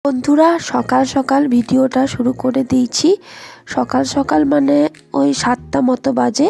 বন্ধুরা, সকাল সকাল ভিডিওটা শুরু করে দিয়েছি। সকাল সকাল মানে ওই 7টা মতো বাজে।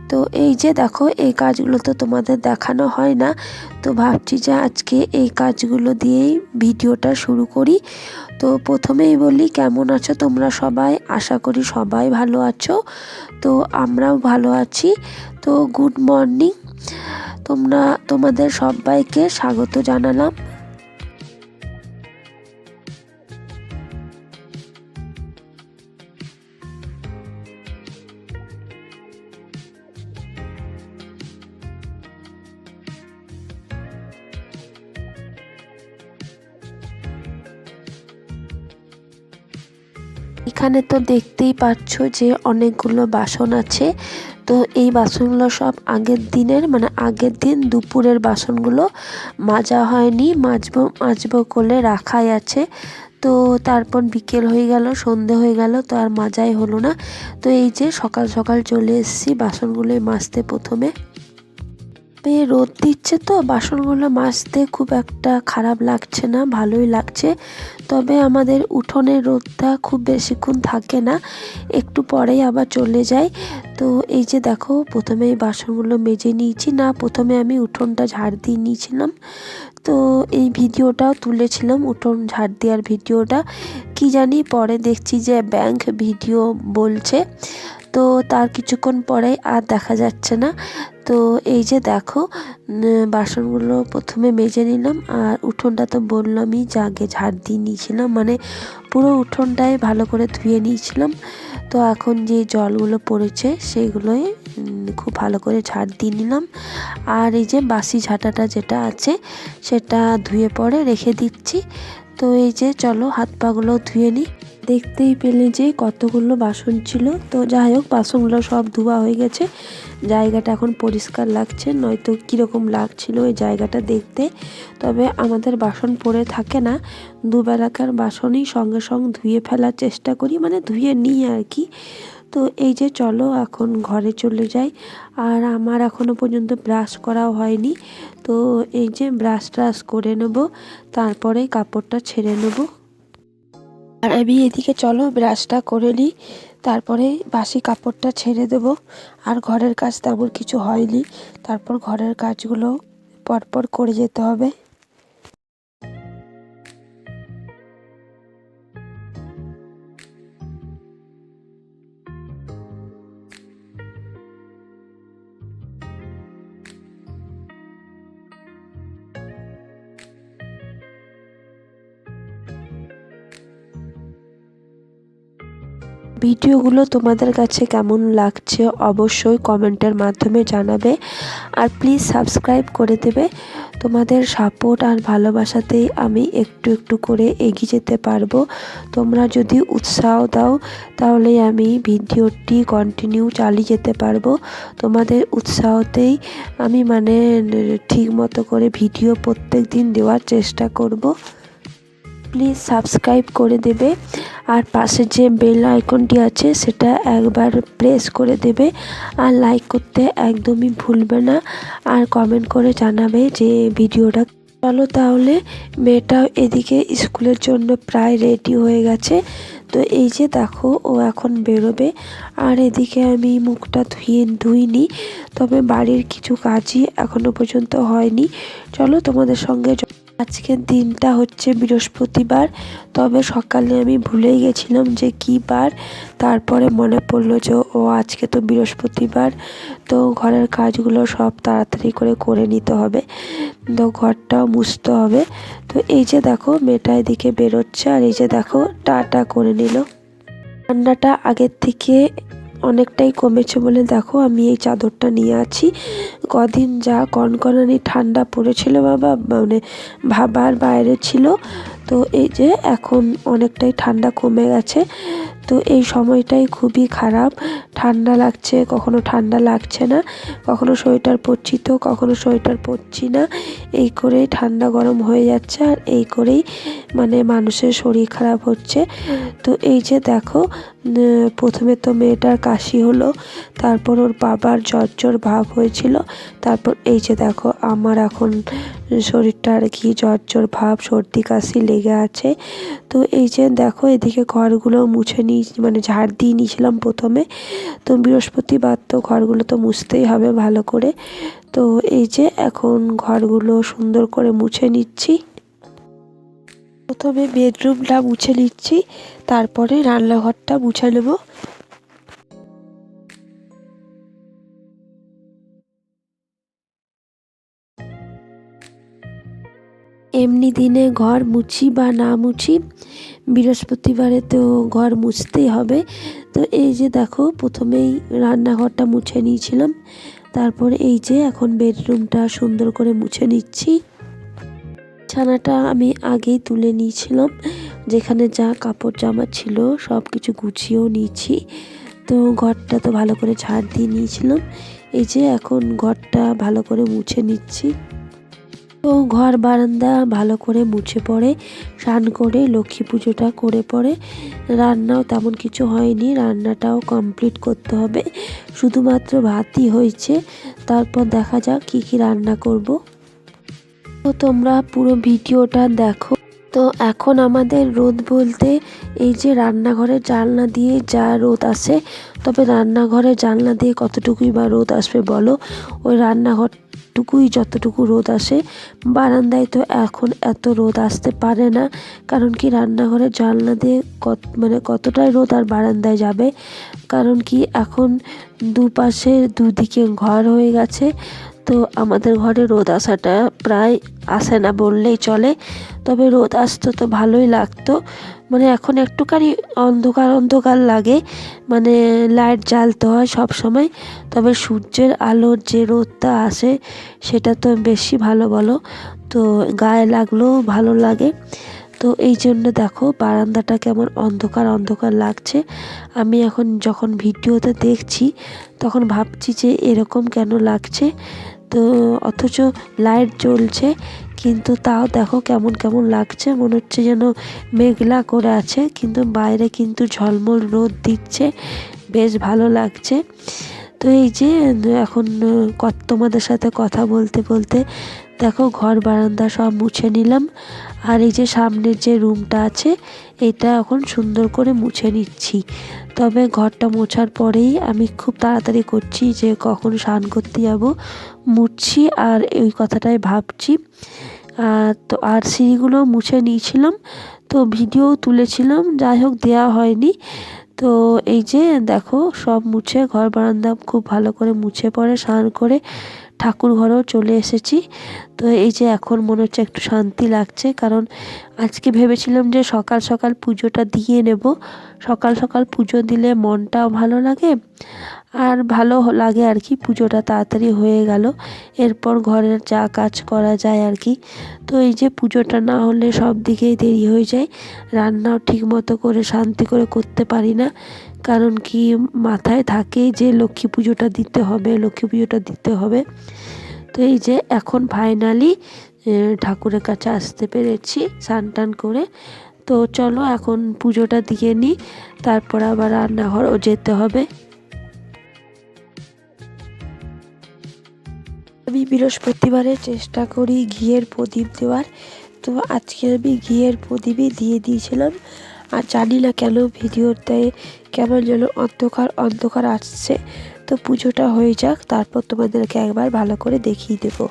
তো এই যে দেখো, এই কাজগুলো তো তোমাদের দেখানো হয় না, তো ভাবছি যে আজকে এই কাজগুলো দিয়েই ভিডিওটা শুরু করি। তো প্রথমেই বলি, কেমন আছো তোমরা সবাই? আশা করি সবাই ভালো আছো। তো আমরাও ভালো আছি। তো গুড মর্নিং, তোমাদের সবাইকে স্বাগত জানালাম। এখানে তো দেখতেই পাচ্ছ যে অনেকগুলো বাসন আছে। তো এই বাসনগুলো সব আগের দিন দুপুরের বাসনগুলো মাজা হয়নি, মাজবো করে রাখাই আছে। তো তারপর বিকেল হয়ে গেল, সন্ধে হয়ে গেল, তো আর মাজাই হলো না। তো এই যে সকাল সকাল চলে এসেছি বাসনগুলোই মাজতে। প্রথমে রোদ দিচ্ছে, তো বাসনগুলো মাজতে খুব একটা খারাপ লাগছে না, ভালোই লাগছে। তবে আমাদের উঠোনের রোদটা খুব বেশিক্ষণ থাকে না, একটু পরেই আবার চলে যায়। তো এই যে দেখো, প্রথমে এই বাসনগুলো মেজে নিয়েছি। না, প্রথমে আমি উঠোনটা ঝাড় দিয়ে নিয়েছিলাম। তো এই ভিডিওটাও তুলেছিলাম, উঠোন ঝাড় দেওয়ার ভিডিওটা। কি জানি পরে দেখছি যে ব্যাংক ভিডিও বলছে, তো তার কিছুক্ষণ পরেই আর দেখা যাচ্ছে না। তো এই যে দেখো, বাসনগুলো প্রথমে মেজে নিলাম, আর উঠোনটা তো বললামই যে আগে ঝাড় দিয়ে নিয়েছিলাম, মানে পুরো উঠোনটাই ভালো করে ধুয়ে নিয়েছিলাম। তো এখন যে জলগুলো পড়েছে সেগুলোই খুব ভালো করে ঝাড় দিয়ে নিলাম। আর এই যে বাসি ঝাঁটাটা যেটা আছে সেটা ধুয়ে পরে রেখে দিচ্ছি। তো এই যে চলো হাত পাগুলো ধুয়ে নিই। দেখতেই পেলে যে কতগুলো বাসন ছিল। তো যাই হোক, বাসনগুলো সব ধোয়া হয়ে গেছে, জায়গাটা এখন পরিষ্কার লাগছে, নয়তো কীরকম লাগছিল এই জায়গাটা দেখতে। তবে আমাদের বাসন পড়ে থাকে না, দুবেলাকার বাসনই সঙ্গে সঙ্গে ধুয়ে ফেলার চেষ্টা করি, মানে ধুয়ে নিই আর কি। তো এই যে চলো এখন ঘরে চলে যাই। আর আমার এখনও পর্যন্ত ব্রাশ করাও হয়নি। তো এই যে ব্রাশ ট্রাশ করে নেব, তারপরে কাপড়টা ছেড়ে নেবো। আর আমি এদিকে চলো ব্রাশটা করে নিই, তারপরে বাসি কাপড়টা ছেড়ে দেব। আর ঘরের কাজ তেমন কিছু হয়নি, তারপর ঘরের কাজগুলো পরপর করে যেতে হবে। ভিডিওগুলো তোমাদের কাছে কেমন লাগছে অবশ্যই কমেন্টের মাধ্যমে জানাবে। আর প্লিজ সাবস্ক্রাইব করে দেবে। তোমাদের সাপোর্ট আর ভালোবাসাতেই আমি একটু একটু করে এগিয়ে যেতে পারবো। তোমরা যদি উৎসাহ দাও তাহলে আমি ভিডিওটি কন্টিনিউ চালিয়ে যেতে পারবো। তোমাদের উৎসাহতেই আমি ঠিক মতো করে ভিডিও প্রত্যেক দিন দেওয়ার চেষ্টা করব। প্লিজ সাবস্ক্রাইব করে দেবে। আর পাশে যে বেল আইকনটি আছে সেটা একবার প্রেস করে দেবে। আর লাইক করতে একদমই ভুলবে না। আর কমেন্ট করে জানাবে যে ভিডিওটা। চলো তাহলে, মেয়েটাও এদিকে স্কুলের জন্য প্রায় রেডি হয়ে গেছে। তো এই যে দেখো, ও এখন বেরোবে। আর এদিকে আমি মুখটা ধুইনি, তবে বাড়ির কিছু কাজই এখনো পর্যন্ত হয়নি। চলো তোমাদের সঙ্গে। আজকের দিনটা হচ্ছে বৃহস্পতিবার, তবে সকালে আমি ভুলেই গেছিলাম যে কী বার। তারপরে মনে পড়লো যে আজকে তো বৃহস্পতিবার। তো ঘরের কাজগুলো সব তাড়াতাড়ি করে নিতে হবে, তো ঘরটাও মুছতে হবে। তো এই যে দেখো, মেয়েটা এদিকে বেরোচ্ছে, আর এই যে দেখো টাটা করে নিল। ঠান্ডাটা আগের থেকে অনেকটাই কমেছে বলে দেখো আমি এই চাদরটা নিয়ে আছি। কদিন যা কনকনানি ঠান্ডা পড়েছিল বাবা, ভাবার বাইরে ছিল। তো এই যে এখন অনেকটাই ঠান্ডা কমে গেছে। তো এই সময়টাই খুবই খারাপ, ঠান্ডা লাগছে, কখনো ঠান্ডা লাগছে না, কখনো সোয়েটার পরছি তো কখনো সোয়েটার পরছি না, এই করেই ঠান্ডা গরম হয়ে যাচ্ছে, আর এই করেই মানে মানুষের শরীর খারাপ হচ্ছে। তো এই যে দেখো, প্রথমে তো মেয়েটার কাশি হলো, তারপর ওর বাবার জ্বর ভাব হয়েছিল, তারপর এই যে দেখো আমার এখন শরীরটা আর কি জ্বর ভাব, সর্দি কাশি লেগে আছে। তো এই যে দেখো এদিকে ঘরগুলো মুছে নিই, মানে ঝাড় দিয়ে নিয়েছিলাম প্রথমে, তো বৃহস্পতিবার তো ঘরগুলো তো মুছতেই হবে ভালো করে। তো এই যে এখন ঘরগুলো সুন্দর করে মুছে নিচ্ছি। প্রথমে বেডরুমটা মুছে নিচ্ছি, তারপরে রান্নাঘরটা মুছে নেব। এমনি দিনে ঘর মুছি বা না মুছি, বৃহস্পতিবারে তো ঘর মুছতেই হবে। তো এই যে দেখো প্রথমেই রান্নাঘরটা মুছে নিয়েছিলাম, তারপর এই যে এখন বেডরুমটা সুন্দর করে মুছে নিচ্ছি। বিছানাটা আমি আগেই তুলে নিয়েছিলাম, যেখানে যা কাপড় জামা ছিল সব কিছু গুছিয়েও নিয়েছি। তো ঘরটা তো ভালো করে ঝাড় দিয়ে নিয়েছিলাম, এই যে এখন ঘরটা ভালো করে মুছে নিচ্ছি। তো ঘর বারান্দা ভালো করে মুছে পড়ে স্নান করে লক্ষ্মী পুজোটা করে পড়ে, রান্নাও তেমন কিছু হয়নি, রান্নাটাও কমপ্লিট করতে হবে, শুধুমাত্র ভাতই হয়েছে, তারপর দেখা যাক কি কি রান্না করব। তো তোমরা পুরো ভিডিওটা দেখো। তো এখন আমাদের রোদ বলতে এই যে রান্নাঘরের জানলা দিয়ে যা রোদ আসে, তবে রান্নাঘরের জানলা দিয়ে কতটুকুই বা রোদ আসবে বলো, ওই রান্নাঘরটুকুই যতটুকু রোদ আসে, বারান্দায় তো এখন এত রোদ আসতে পারে না, কারণ কি রান্নাঘরের জানলা দিয়ে কতটাই রোদ আর বারান্দায় যাবে, কারণ কি এখন দুপাশে দুদিকে ঘর হয়ে গেছে। তো আমাদের ঘরে রোদ আসাটা প্রায় আসে না বললেই চলে, তবে রোদ আসতো তো ভালোই লাগতো। মানে এখন একটুখানি অন্ধকার লাগে, মানে লাইট জ্বালতে হয় সব সময়, তবে সূর্যের আলোর যে রোদটা আসে সেটা তো বেশি ভালো বলো, তো গায়ে লাগলেও ভালো লাগে। তো এই জন্য দেখো বারান্দাটা কেমন অন্ধকার লাগছে। আমি এখন যখন ভিডিওতে দেখছি তখন ভাবছি যে এরকম কেন লাগছে, তো অথচ লাইট জ্বলছে, কিন্তু তাও দেখো কেমন লাগছে, মনে হচ্ছে যেন মেঘলা করে আছে, কিন্তু বাইরে কিন্তু ঝলমল রোদ দিচ্ছে, বেশ ভালো লাগছে। তো এই যে এখন তোমাদের সাথে কথা বলতে বলতে দেখো ঘর বারান্দা সব মুছে নিলাম, আর এই যে সামনের যে রুমটা আছে এটা এখন সুন্দর করে মুছে নিচ্ছি। তবে ঘরটা মোছার পরেই আমি খুব তাড়াতাড়ি করছি যে কখন স্নান করতে যাব, মুছছি আর এই কথাটাই ভাবছি। তো আর সিঁড়িগুলো মুছে নিয়েছিলাম, তো ভিডিও তুলেছিলাম, যাই হোক দেওয়া হয়নি। তো এই যে দেখো সব মুছে ঘর বারান্দা খুব ভালো করে মুছে পড়ে স্নান করে ঠাকুর ঘরেও চলে এসেছি। তো এই যে এখন মনে হচ্ছে একটু শান্তি লাগছে, কারণ আজকে ভেবেছিলাম যে সকাল সকাল পুজোটা দিয়ে নেব, সকাল সকাল পুজো দিলে মনটাও ভালো লাগে, আর ভালো লাগে আর কি, পুজোটা তাড়াতাড়ি হয়ে গেল, এরপর ঘরের যা কাজ করা যায় আর কি। তো এই যে পুজোটা না হলে সব দিকেই দেরি হয়ে যায়, রান্নাও ঠিক মতো করে শান্তি করে করতে পারি না, কারণ কি মাথায় থাকে যে লক্ষ্মী পুজোটা দিতে হবে। তো এই যে এখন ফাইনালি ঠাকুরের কাছে আসতে পেরেছি স্নান টান করে। তো চলো এখন পুজোটা দিয়ে নিই, তারপর আবার রান্নাঘরও যেতে হবে। আমি বৃহস্পতিবারে চেষ্টা করি ঘিয়ের প্রদীপ দেওয়ার, তো আজকে আমি ঘিয়ের প্রদীপই দিয়ে দিয়েছিলাম, আর জানি না কেন ভিডিওতে কেমন যেন অন্ধকার আসছে। তো পুজোটা হয়ে যাক, তারপর তোমাদেরকে একবার ভালো করে দেখিয়ে দেবো।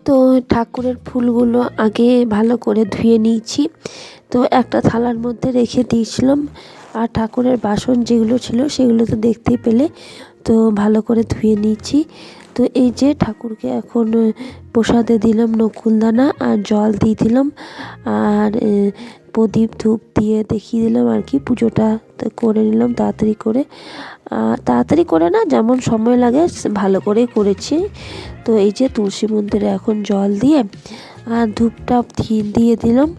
তো ঠাকুরের ফুলগুলো আগে ভালো করে ধুয়ে নিয়েছি, তো একটা থালার মধ্যে রেখে দিয়েছিলাম, আর ঠাকুরের বাসন যেগুলো ছিল সেগুলো তো দেখতেই পেলে, তো ভালো করে ধুয়ে নিয়েছি। তো এই যে ঠাকুরকে এখন প্রসাদে দিলাম নকুলদানা আর জল দিয়ে দিলাম, আর প্রদীপ ধূপ দিয়ে দেখিয়ে দিলাম আর কি। পুজোটা করে নিলাম তাড়াতাড়ি করে না, যেমন সময় লাগে ভালো করেই করেছি। তো এই যে তুলসী মন্দিরে এখন জল দিয়ে আর ধূপটা দিয়ে দিলাম।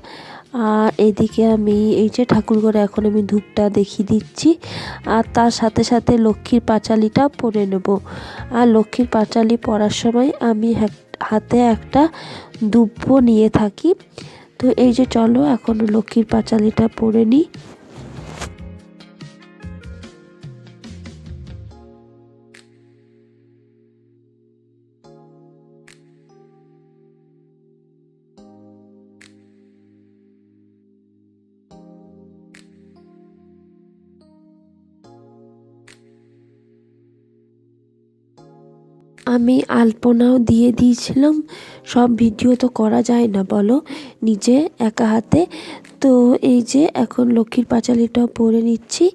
আর এদিকে আমি এই যে ঠাকুর ঘরে এখন আমি ধূপটা দেখিয়ে দিচ্ছি, আর তার সাথে সাথে লক্ষ্মীর পাঁচালিটা পরে নেব। আর লক্ষ্মীর পাঁচালি পরার সময় আমি হাতে একটা দুব্বো নিয়ে থাকি। তো এই যে চলো এখন লক্ষ্মীর পাঁচালিটা পরে নিই। আমি আলপনাও দিয়ে দিয়েছিলাম। সব ভিডিও তো করা যায় না বলো, নিজে একা হাতে। তো এই যে এখন লক্ষ্মীর পাঁচালিটাও পরে নিচ্ছি।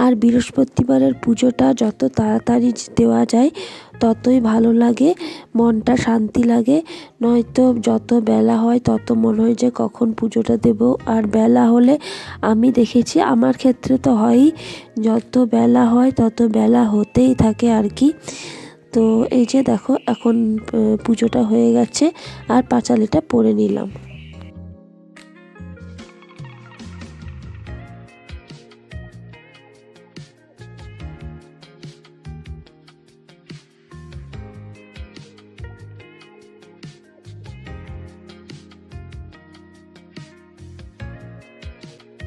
আর বৃহস্পতিবারের পুজোটা যত তাড়াতাড়ি দেওয়া যায় ততই ভালো লাগে, মনটা শান্তি লাগে। নয়তো যত বেলা হয় তত মনে হয় যে কখন পুজোটা দেব। আর বেলা হলে আমি দেখেছি, আমার ক্ষেত্রে তো হয়ই, যত বেলা হয় তত বেলা হতেই থাকে আর কি। তো এই যে দেখো এখন পুজোটা হয়ে গেছে আর পাঁচালিটা পরে নিলাম।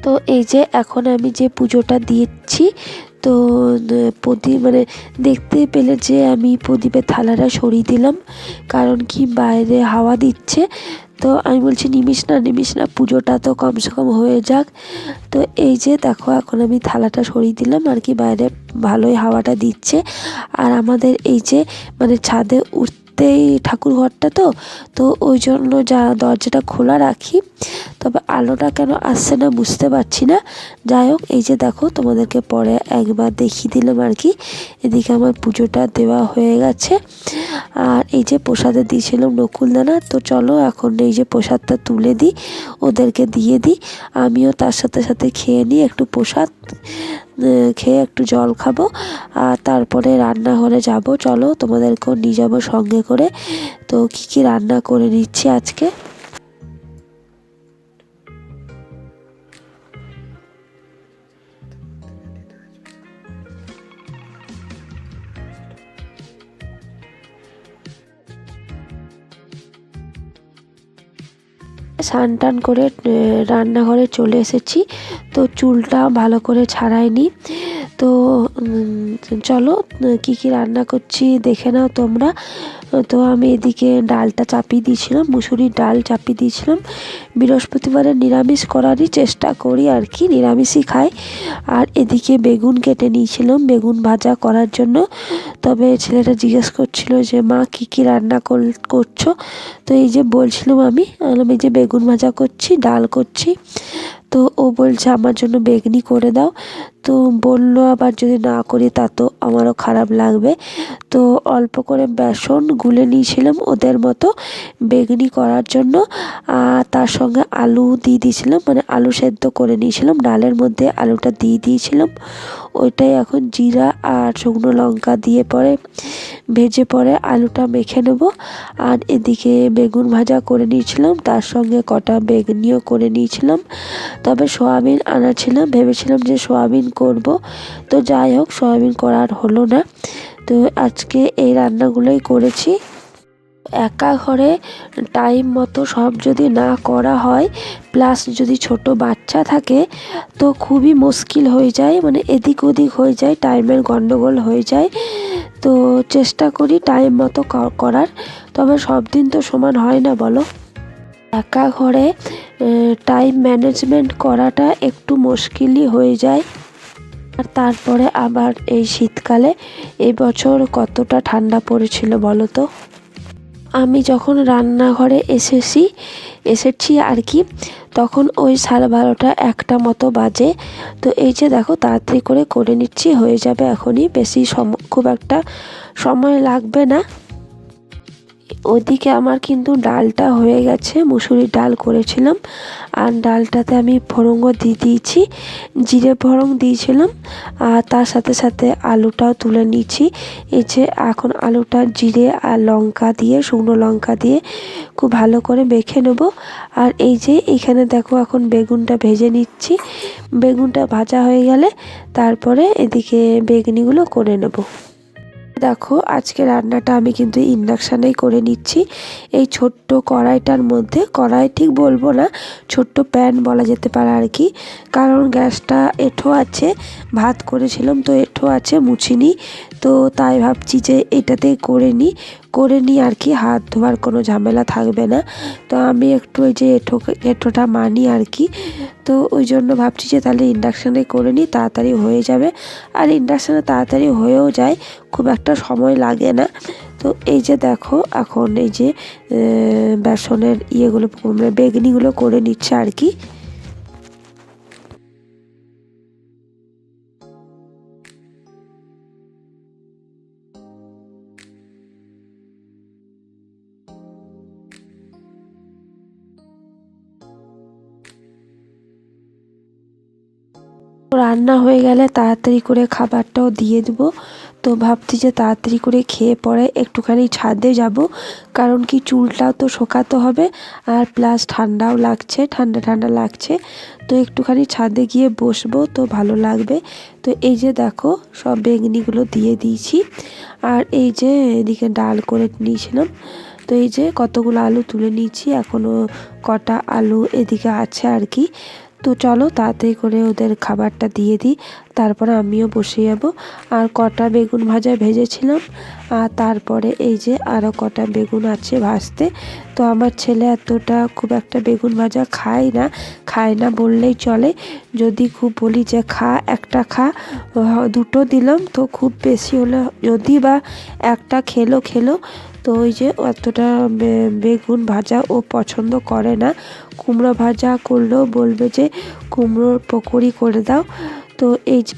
তো এই যে এখন আমি যে পুজোটা দিচ্ছি, তো প্রদীপ মানে দেখতে পেলে যে আমি প্রদীপের থালাটা সরিয়ে দিলাম, কারণ কি বাইরে হাওয়া দিচ্ছে। তো আমি বলছি নিমিষ না পুজোটা তো কমসে কম হয়ে যাক। তো এই যে দেখো এখন আমি থালাটা সরিয়ে দিলাম আর কি, বাইরে ভালোই হাওয়াটা দিচ্ছে। আর আমাদের এই যে মানে ছাদে উঠতেই ঠাকুর ঘরটা, তো ওই জন্য দরজাটা খোলা রাখি। তবে আলোটা কেন আসছে না বুঝতে পারছি না। যাই হোক, এই যে দেখো তোমাদেরকে পরে একবার দেখিয়ে দিলাম আর কি। এদিকে আমার পুজোটা দেওয়া হয়ে গেছে। আর এই যে প্রসাদে দিয়েছিলাম নকুলদানা, তো চলো এখন এই যে প্রসাদটা তুলে দিই, ওদেরকে দিয়ে দিই। আমিও তার সাথে সাথে খেয়ে নিই একটু প্রসাদ, খেয়ে একটু জল খাবো। আর তারপরে রান্নাঘরে যাব, চলো তোমাদেরকেও নিয়ে যাবো সঙ্গে করে। তো কি রান্না করে নিচ্ছি আজকে। স্নান টান করে রান্নাঘরে চলে এসেছি। তো চুলটা ভালো করে ছাড়াইনি। তো চলো কি রান্না করছি দেখে নাও তোমরা। তো আমি এদিকে ডালটা চাপিয়ে দিয়েছিলাম, মুসুরির ডাল চাপিয়ে দিয়েছিলাম। বৃহস্পতিবারে নিরামিষ করারই চেষ্টা করি আর কি, নিরামিষই খাই। আর এদিকে বেগুন কেটে নিয়েছিলাম বেগুন ভাজা করার জন্য। তবে ছেলেটা জিজ্ঞেস করছিল যে মা কী রান্না করছো। তো এই যে বলছিলাম আমি এই যে বেগুন ভাজা করছি, ডাল করছি। তো ও বলছে আমার জন্য বেগনি করে দাও। তো বললো আবার যদি না করি তা তো আমারও খারাপ লাগবে। তো অল্প করে বেসন গুলে নিয়েছিলাম ওদের মতো বেগনি করার জন্য। আর তার সঙ্গে আলু দিয়ে দিয়েছিলাম, মানে আলু সেদ্ধ করে নিয়েছিলাম, ডালের মধ্যে আলুটা দিয়ে দিয়েছিলাম। ওইটাই এখন জিরা আর শুকনো লঙ্কা দিয়ে পরে ভেজে পরে আলুটা মেখে নেব। আর এদিকে বেগুন ভাজা করে নিয়েছিলাম, তার সঙ্গে কটা বেগনিও করে নিয়েছিলাম। তবে সয়াবিন আনা ছিলাম, ভেবেছিলাম যে সয়াবিন করব। তো যাই হোক, সয়াবিন করার হলো না। তো আজকে এই রান্নাগুলোই করেছি। একা ঘরে টাইম মতো সব যদি না করা হয়, প্লাস যদি ছোট বাচ্চা থাকে, তো খুবই মুশকিল হয়ে যায়, মানে এদিক ওদিক হয়ে যায়, টাইমের গন্ডগোল হয়ে যায়। তো চেষ্টা করি টাইম মতো করার, তবে সব দিন তো সমান হয় না বলো। একা ঘরে টাইম ম্যানেজমেন্ট করাটা একটু মুশকিলই হয়ে যায়। আর তারপরে আবার এই শীতকালে এবছর কতটা ঠান্ডা পড়েছিল বলো তো। আমি যখন রান্নাঘরে এসেছি আর কি, তখন ওই 12:30 একটা মতো বাজে। তো এই যে দেখো তাড়াতাড়ি করে নিচ্ছি, হয়ে যাবে এখনই, বেশি খুব একটা সময় লাগবে না। ওদিকে আমার কিন্তু ডালটা হয়ে গেছে, মুসুরির ডাল করেছিলাম। আর ডালটাতে আমি ফোড়নও দিয়ে দিয়েছি, জিরে ফোড়ন দিয়েছিলাম। আর তার সাথে সাথে আলুটাও তুলে নিয়েছি। এই যে এখন আলুটা জিরে আর লঙ্কা দিয়ে, শুকনো লঙ্কা দিয়ে খুব ভালো করে মেখে নেব। আর এই যে এখানে দেখো এখন বেগুনটা ভেজে নিচ্ছি। বেগুনটা ভাজা হয়ে গেলে তারপরে এদিকে বেগুনিগুলো করে নেব। দেখো আজকে রান্নাটা আমি কিন্তু ইন্ডাকশানেই করে নিচ্ছি। এই ছোট্ট কড়াইটার মধ্যে, কড়াই ঠিক বলবো না, ছোট্ট প্যান বলা যেতে পারে আর কি। কারণ গ্যাসটা এঁঠো আছে, ভাত করেছিলাম তো এঁঠো আছে, মুছিনি। তো তাই ভাবছি যে এটাতেই করে নিই আর কি, হাত ধোয়ার কোনো ঝামেলা থাকবে না। তো আমি একটু ওই যে এঁঠোটা মানি আর কি। তো ওই জন্য ভাবছি যে তাহলে ইন্ডাকশানে করে নিই, তাড়াতাড়ি হয়ে যাবে। আর ইন্ডাকশানে তাড়াতাড়ি হয়েও যায়, খুব একটা সময় লাগে না। তো এই যে দেখো এখন এই যে বেসনের ইয়েগুলো, মানে বেগনিগুলো করে নিচ্ছে আর কি। রান্না হয়ে গেলে তাড়াতাড়ি করে খাবারটাও দিয়ে দেবো। তো ভাবছি যে তাড়াতাড়ি করে খেয়ে পরে একটুখানি ছাদে যাব, কারণ কি চুলটাও তো শোকাতে হবে, আর প্লাস ঠান্ডাও লাগছে, ঠান্ডা ঠান্ডা লাগছে। তো একটুখানি ছাদে গিয়ে বসবো, তো ভালো লাগবে। তো এই যে দেখো সব বেগনিগুলো দিয়ে দিয়েছি। আর এই যে এদিকে ডাল করে নিয়েছিলাম। তো এই যে কতগুলো আলু তুলে নিয়েছি, এখনও কটা আলু এদিকে আছে আর কি। তো চলো তাড়াতাড়ি করে ওদের খাবারটা দিয়ে দিই, তারপরে আমিও বসে যাব। আর কটা বেগুন ভাজা ভেজেছিলাম, আর তারপরে এই যে আরও কটা বেগুন আছে ভাজতে। তো আমার ছেলে এতটা খুব একটা বেগুন ভাজা খায় না বললেই চলে। যদি খুব বলি যে খা, একটা খা, দুটো দিলাম তো খুব বেশি হলে যদি বা একটা খেলো। তো ওই যে অতটা বেগুন ভাজা ও পছন্দ করে না। কুমড়ো ভাজা করলেও বলবে যে কুমড়োর পকোড়ি করে দাও। তো এই যে